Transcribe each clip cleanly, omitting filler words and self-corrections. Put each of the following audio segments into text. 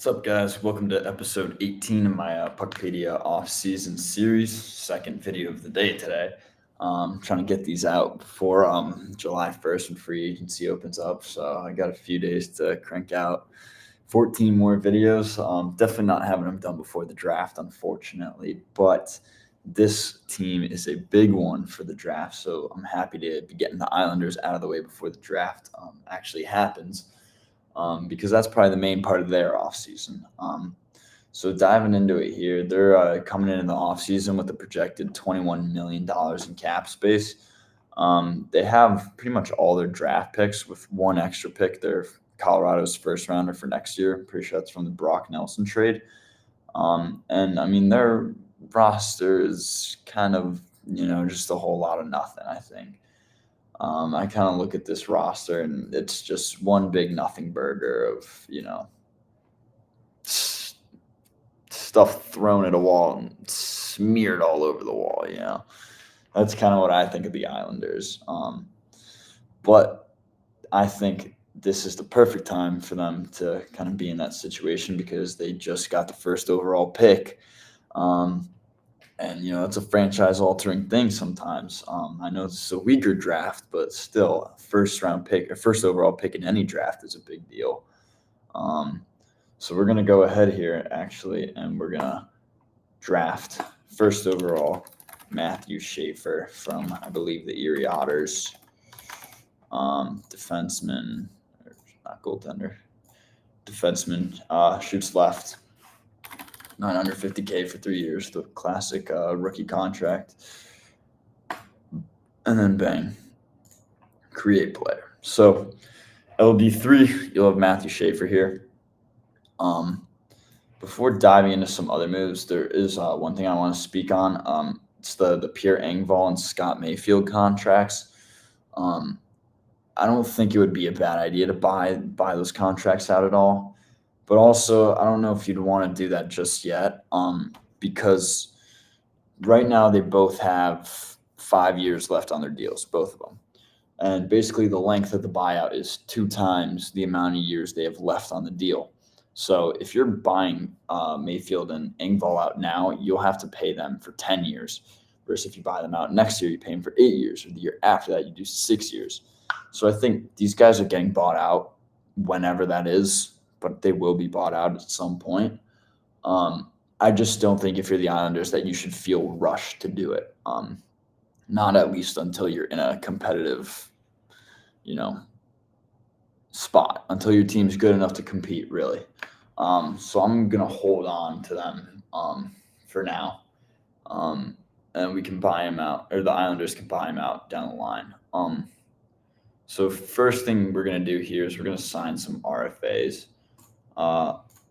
What's up, guys? Welcome to episode 18 of my Puckpedia off-season series. Second video of the day today. Trying to get these out before July 1st when free agency opens up. So I got a few days to crank out 14 more videos. Definitely not having them done before the draft, unfortunately. But this team is a big one for the draft. So I'm happy to be getting the Islanders out of the way before the draft actually happens. Because that's probably the main part of their offseason. So diving into it here, they're coming in the offseason with a projected $21 million in cap space. They have pretty much all their draft picks with one extra pick. They're Colorado's first rounder for next year. Pretty sure that's from the Brock Nelson trade. And I mean, their roster is kind of, just a whole lot of nothing, I think. I kind of look at this roster and it's just one big nothing burger of, stuff thrown at a wall and smeared all over the wall, That's kind of what I think of the Islanders. But I think this is the perfect time for them to kind of be in that situation because they just got the first overall pick. And it's a franchise-altering thing sometimes. I know it's a weaker draft, but still, first-round pick, a first overall pick in any draft is a big deal. So we're gonna go ahead here, actually, and we're gonna draft first overall Matthew Schaefer from, I believe, the Erie Otters. Defenseman, or not goaltender. Defenseman, shoots left. $950K for 3 years, the classic rookie contract. And then bang, create player. So LD3, you'll have Matthew Schaefer here. Before diving into some other moves, there is one thing I want to speak on. It's the Pierre Engvall and Scott Mayfield contracts. I don't think it would be a bad idea to buy those contracts out at all. But also, I don't know if you'd want to do that just yet, because right now they both have 5 years left on their deals, both of them. And basically the length of the buyout is 2 times the amount of years they have left on the deal. So if you're buying Mayfield and Engvall out now, you'll have to pay them for 10 years. Versus if you buy them out next year, you pay them for 8 years. Or the year after that, you do 6 years. So I think these guys are getting bought out whenever that is, but they will be bought out at some point. I just don't think if you're the Islanders that you should feel rushed to do it. Not at least until you're in a competitive, spot, until your team's good enough to compete, really. So I'm going to hold on to them for now. And we can buy him out, or the Islanders can buy him out down the line. So first thing we're going to do here is we're going to sign some RFAs.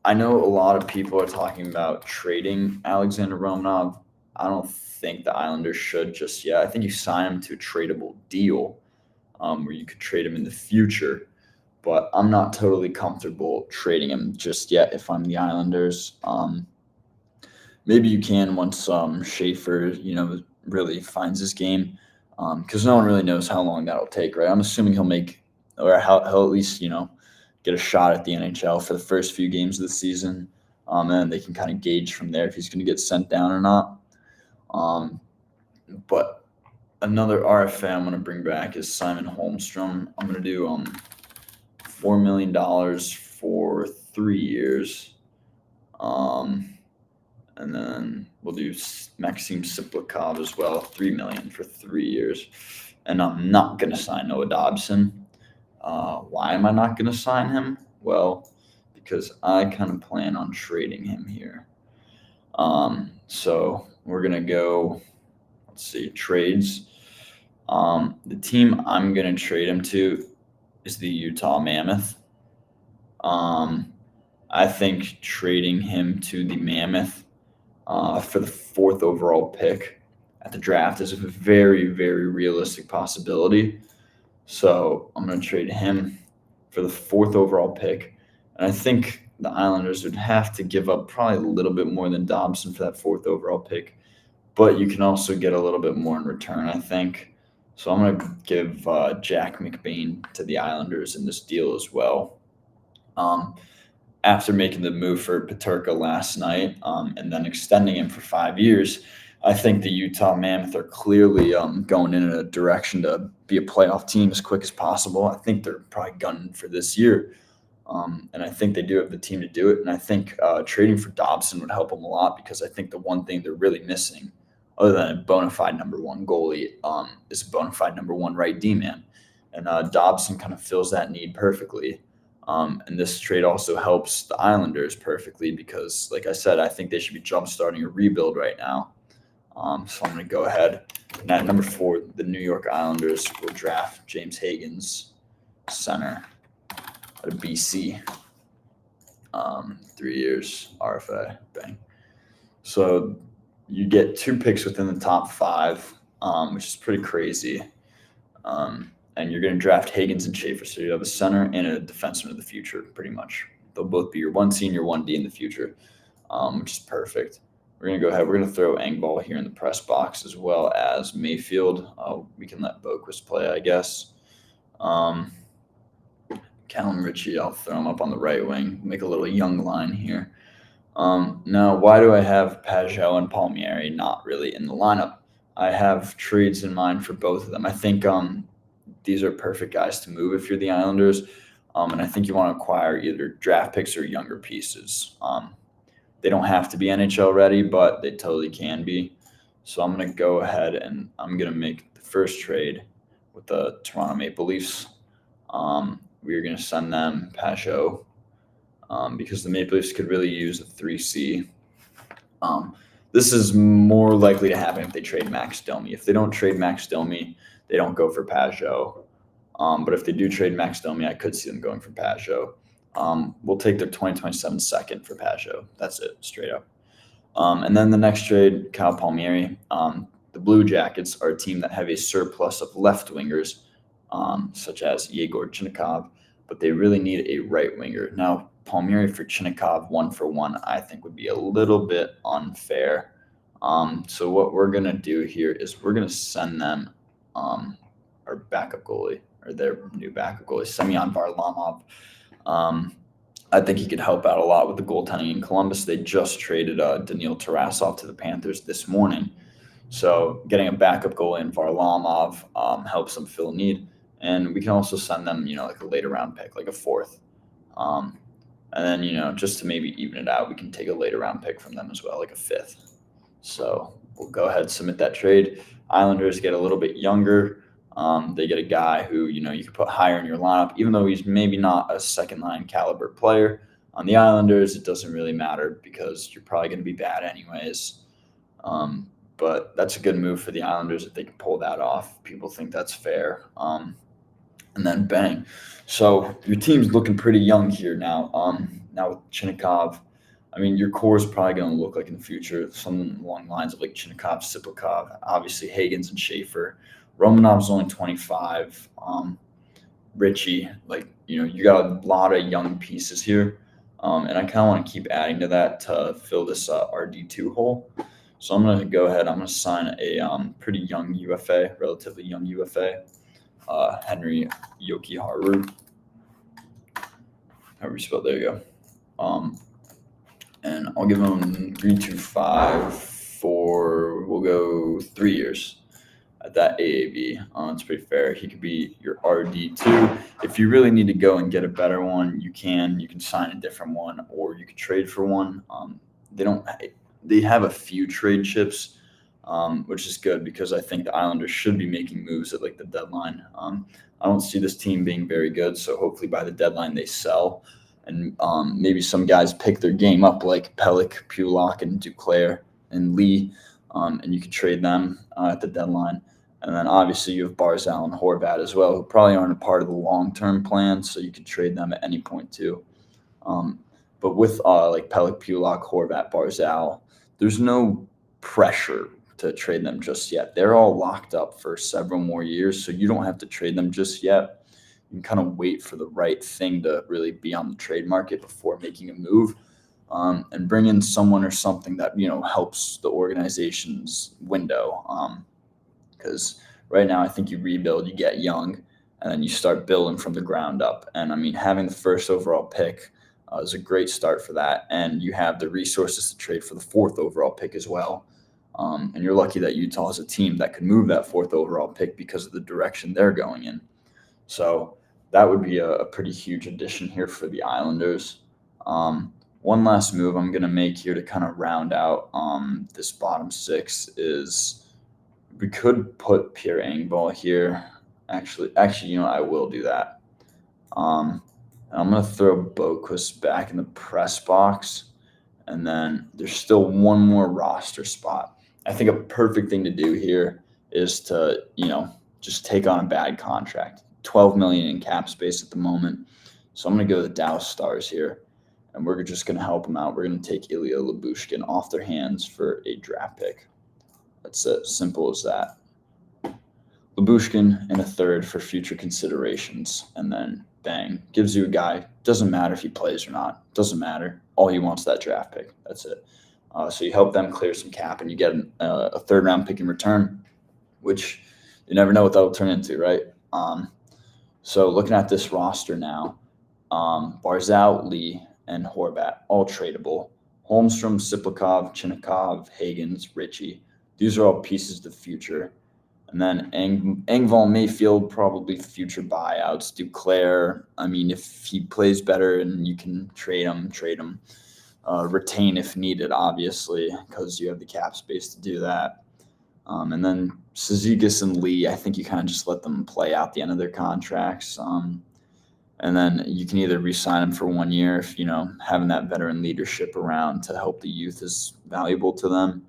I know a lot of people are talking about trading Alexander Romanov. I don't think the Islanders should just yet. I think you sign him to a tradable deal where you could trade him in the future. But I'm not totally comfortable trading him just yet if I'm the Islanders. Maybe you can once Schaefer, really finds his game, because no one really knows how long that'll take, right? I'm assuming he'll he'll at least, get a shot at the NHL for the first few games of the season, and then they can kind of gauge from there if he's going to get sent down or not. But another RFA I'm going to bring back is Simon Holmstrom. I'm going to do $4 million for 3 years. And then we'll do Maxim Siplikov as well, $3 million for 3 years. And I'm not going to sign Noah Dobson. Why am I not going to sign him? Well, because I kind of plan on trading him here. So we're going to go, trades. The team I'm going to trade him to is the Utah Mammoth. I think trading him to the Mammoth for the 4th overall pick at the draft is a very, very realistic possibility. So I'm going to trade him for the 4th overall pick. And I think the Islanders would have to give up probably a little bit more than Dobson for that 4th overall pick. But you can also get a little bit more in return, I think. So I'm going to give Jack McBain to the Islanders in this deal as well. after making the move for Peterka last night, and then extending him for 5 years, I think the Utah Mammoth are clearly going in a direction to be a playoff team as quick as possible. I think they're probably gunning for this year. And I think they do have the team to do it. And I think trading for Dobson would help them a lot, because I think the one thing they're really missing, other than a bona fide number one goalie, is a bona fide number one right D man. And Dobson kind of fills that need perfectly. And this trade also helps the Islanders perfectly because, like I said, I think they should be jumpstarting a rebuild right now. So I'm going to go ahead. And at number 4, the New York Islanders will draft James Higgins, center, out of BC. 3 years, RFA, bang. So you get 2 picks within the top 5, which is pretty crazy. And you're going to draft Higgins and Schaefer. So you have a center and a defenseman of the future, pretty much. They'll both be your 1C and your 1D in the future, which is perfect. We're going to go ahead. We're going to throw Engvall here in the press box, as well as Mayfield. We can let Boquist play, I guess. Callum Ritchie, I'll throw him up on the right wing, make a little young line here. Now, why do I have Pajot and Palmieri not really in the lineup? I have trades in mind for both of them. I think these are perfect guys to move if you're the Islanders, and I think you want to acquire either draft picks or younger pieces. They don't have to be NHL ready, but they totally can be. So I'm going to go ahead and I'm going to make the first trade with the Toronto Maple Leafs. We're going to send them Pajot because the Maple Leafs could really use a 3C. This is more likely to happen if they trade Max Domi. If they don't trade Max Domi, they don't go for Pajot. But if they do trade Max Domi, I could see them going for Pajot. We'll take their 2027 second for Pajot. That's it, straight up. And then the next trade, Kyle Palmieri. The Blue Jackets are a team that have a surplus of left wingers, such as Yegor Chinnikov, but they really need a right winger. Now, Palmieri for Chinnikov 1-for-1, I think would be a little bit unfair. So what we're going to do here is we're going to send them our backup goalie, or their new backup goalie, Semyon Varlamov. I think he could help out a lot with the goaltending in Columbus. They just traded Daniil Tarasov to the Panthers this morning. So getting a backup goalie in Varlamov helps them fill a need. And we can also send them, like a later round pick, like a 4th. And then, just to maybe even it out, we can take a later round pick from them as well, like a 5th. So we'll go ahead and submit that trade. Islanders get a little bit younger. They get a guy who, you could put higher in your lineup, even though he's maybe not a second-line caliber player. On the Islanders, it doesn't really matter because you're probably going to be bad anyways. But that's a good move for the Islanders if they can pull that off. People think that's fair. And then bang. So your team's looking pretty young here now. Now with Chinnikov, your core is probably going to look like in the future something along the lines of like Chinnikov, Sipakov, obviously Higgins and Schaefer. Romanov's only 25. Ritchie, you got a lot of young pieces here. And I kind of want to keep adding to that to fill this RD2 hole. So I'm going to go ahead. I'm going to sign a pretty young UFA, relatively young UFA, Henry Jokiharju. However you spell, there you go. And I'll give him 3.25 for, we'll go 3 years at that AAV. It's pretty fair. He could be your RD2. If you really need to go and get a better one, you can sign a different one, or you could trade for one. They have a few trade chips, which is good because I think the Islanders should be making moves at like the deadline. I don't see this team being very good, so hopefully by the deadline they sell, and maybe some guys pick their game up like Pelech, Pulock, and Duclair and Lee, and you can trade them at the deadline. And then obviously you have Barzal and Horvat as well, who probably aren't a part of the long-term plan, so you could trade them at any point too. But with like Pelech, Pulock, Horvat, Barzal, there's no pressure to trade them just yet. They're all locked up for several more years, so you don't have to trade them just yet. You can kind of wait for the right thing to really be on the trade market before making a move, and bring in someone or something that helps the organization's window. Because right now I think you rebuild, you get young, and then you start building from the ground up. And having the first overall pick is a great start for that. And you have the resources to trade for the 4th overall pick as well. And you're lucky that Utah is a team that could move that 4th overall pick because of the direction they're going in. So that would be a pretty huge addition here for the Islanders. One last move I'm going to make here to kind of round out this bottom 6 is we could put Pierre Engvall here. Actually, I will do that. I'm going to throw Boquist back in the press box. And then there's still one more roster spot. I think a perfect thing to do here is to, just take on a bad contract. $12 million in cap space at the moment. So I'm going to go to the Dallas Stars here, and we're just going to help them out. We're going to take Ilya Lyubushkin off their hands for a draft pick. That's as simple as that. Lyubushkin and a 3rd for future considerations, and then bang, gives you a guy. Doesn't matter if he plays or not. Doesn't matter. All he wants is that draft pick. That's it. So you help them clear some cap, and you get a 3rd round pick in return, which you never know what that'll turn into, right? So looking at this roster now, Barzal, Lee, and Horvat, all tradable. Holmstrom, Siplikov, Chinnikov, Higgins, Ritchie. These are all pieces of the future. And then Engvall, Mayfield, probably future buyouts. Duclair, if he plays better and you can trade him. Retain if needed, obviously, because you have the cap space to do that. And then Cizikas and Lee, I think you kind of just let them play out the end of their contracts. And then you can either re-sign them for 1 year if, having that veteran leadership around to help the youth is valuable to them.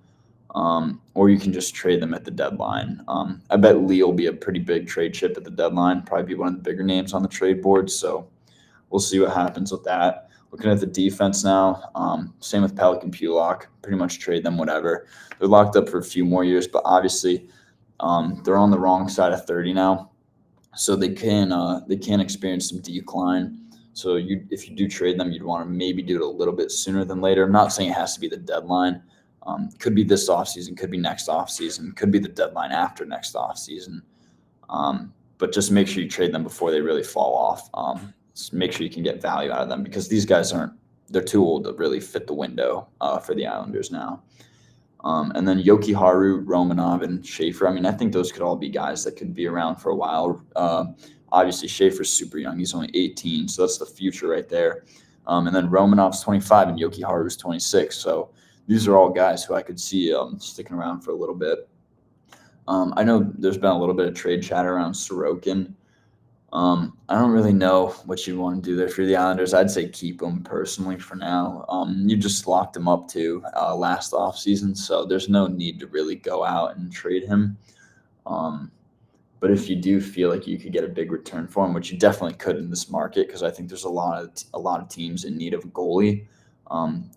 Or you can just trade them at the deadline. I bet Lee will be a pretty big trade chip at the deadline, probably be one of the bigger names on the trade board. So we'll see what happens with that. Looking at the defense now, same with Pelech and Pulock. Pretty much trade them whatever. They're locked up for a few more years, but obviously they're on the wrong side of 30 now, so they can experience some decline. So if you do trade them, you'd want to maybe do it a little bit sooner than later. I'm not saying it has to be the deadline. Could be this offseason, could be next offseason, could be the deadline after next offseason. But just make sure you trade them before they really fall off. Make sure you can get value out of them because these guys they're too old to really fit the window for the Islanders now. And then Yoki Haru, Romanov, and Schaefer. I think those could all be guys that could be around for a while. Obviously, Schaefer's super young. He's only 18, so that's the future right there. And then Romanov's 25 and Yoki Haru's 26. So these are all guys who I could see sticking around for a little bit. I know there's been a little bit of trade chatter around Sorokin. I don't really know what you want to do there for the Islanders. I'd say keep him personally for now. You just locked him up to last offseason, so there's no need to really go out and trade him. But if you do feel like you could get a big return for him, which you definitely could in this market, because I think there's a lot of teams in need of a goalie,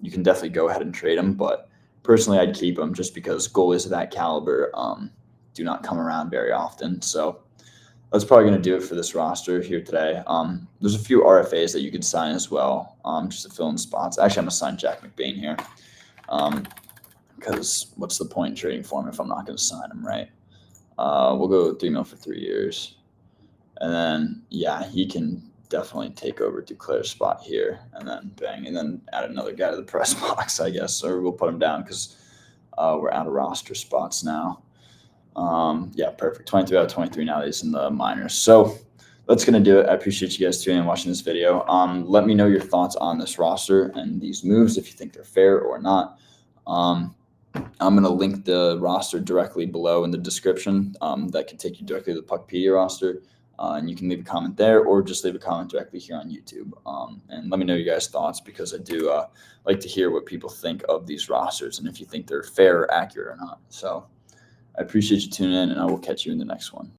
you can definitely go ahead and trade him. But personally, I'd keep him just because goalies of that caliber do not come around very often. So that's probably going to do it for this roster here today. There's a few RFAs that you could sign as well, just to fill in spots. Actually, I'm going to sign Jack McBain here because what's the point in trading for him if I'm not going to sign him, right? We'll go $3 million for 3 years. And then, he can definitely take over Duclair's spot here and then bang, and then add another guy to the press box, I guess. Or we'll put him down because we're out of roster spots now. Perfect. 23 out of 23 now. He's in the minors. So that's going to do it. I appreciate you guys tuning in and watching this video. Let me know your thoughts on this roster and these moves, if you think they're fair or not. I'm going to link the roster directly below in the description. That can take you directly to the Puckpedia roster. And you can leave a comment there or just leave a comment directly here on YouTube. And let me know your guys' thoughts because I do like to hear what people think of these rosters and if you think they're fair or accurate or not. So I appreciate you tuning in, and I will catch you in the next one.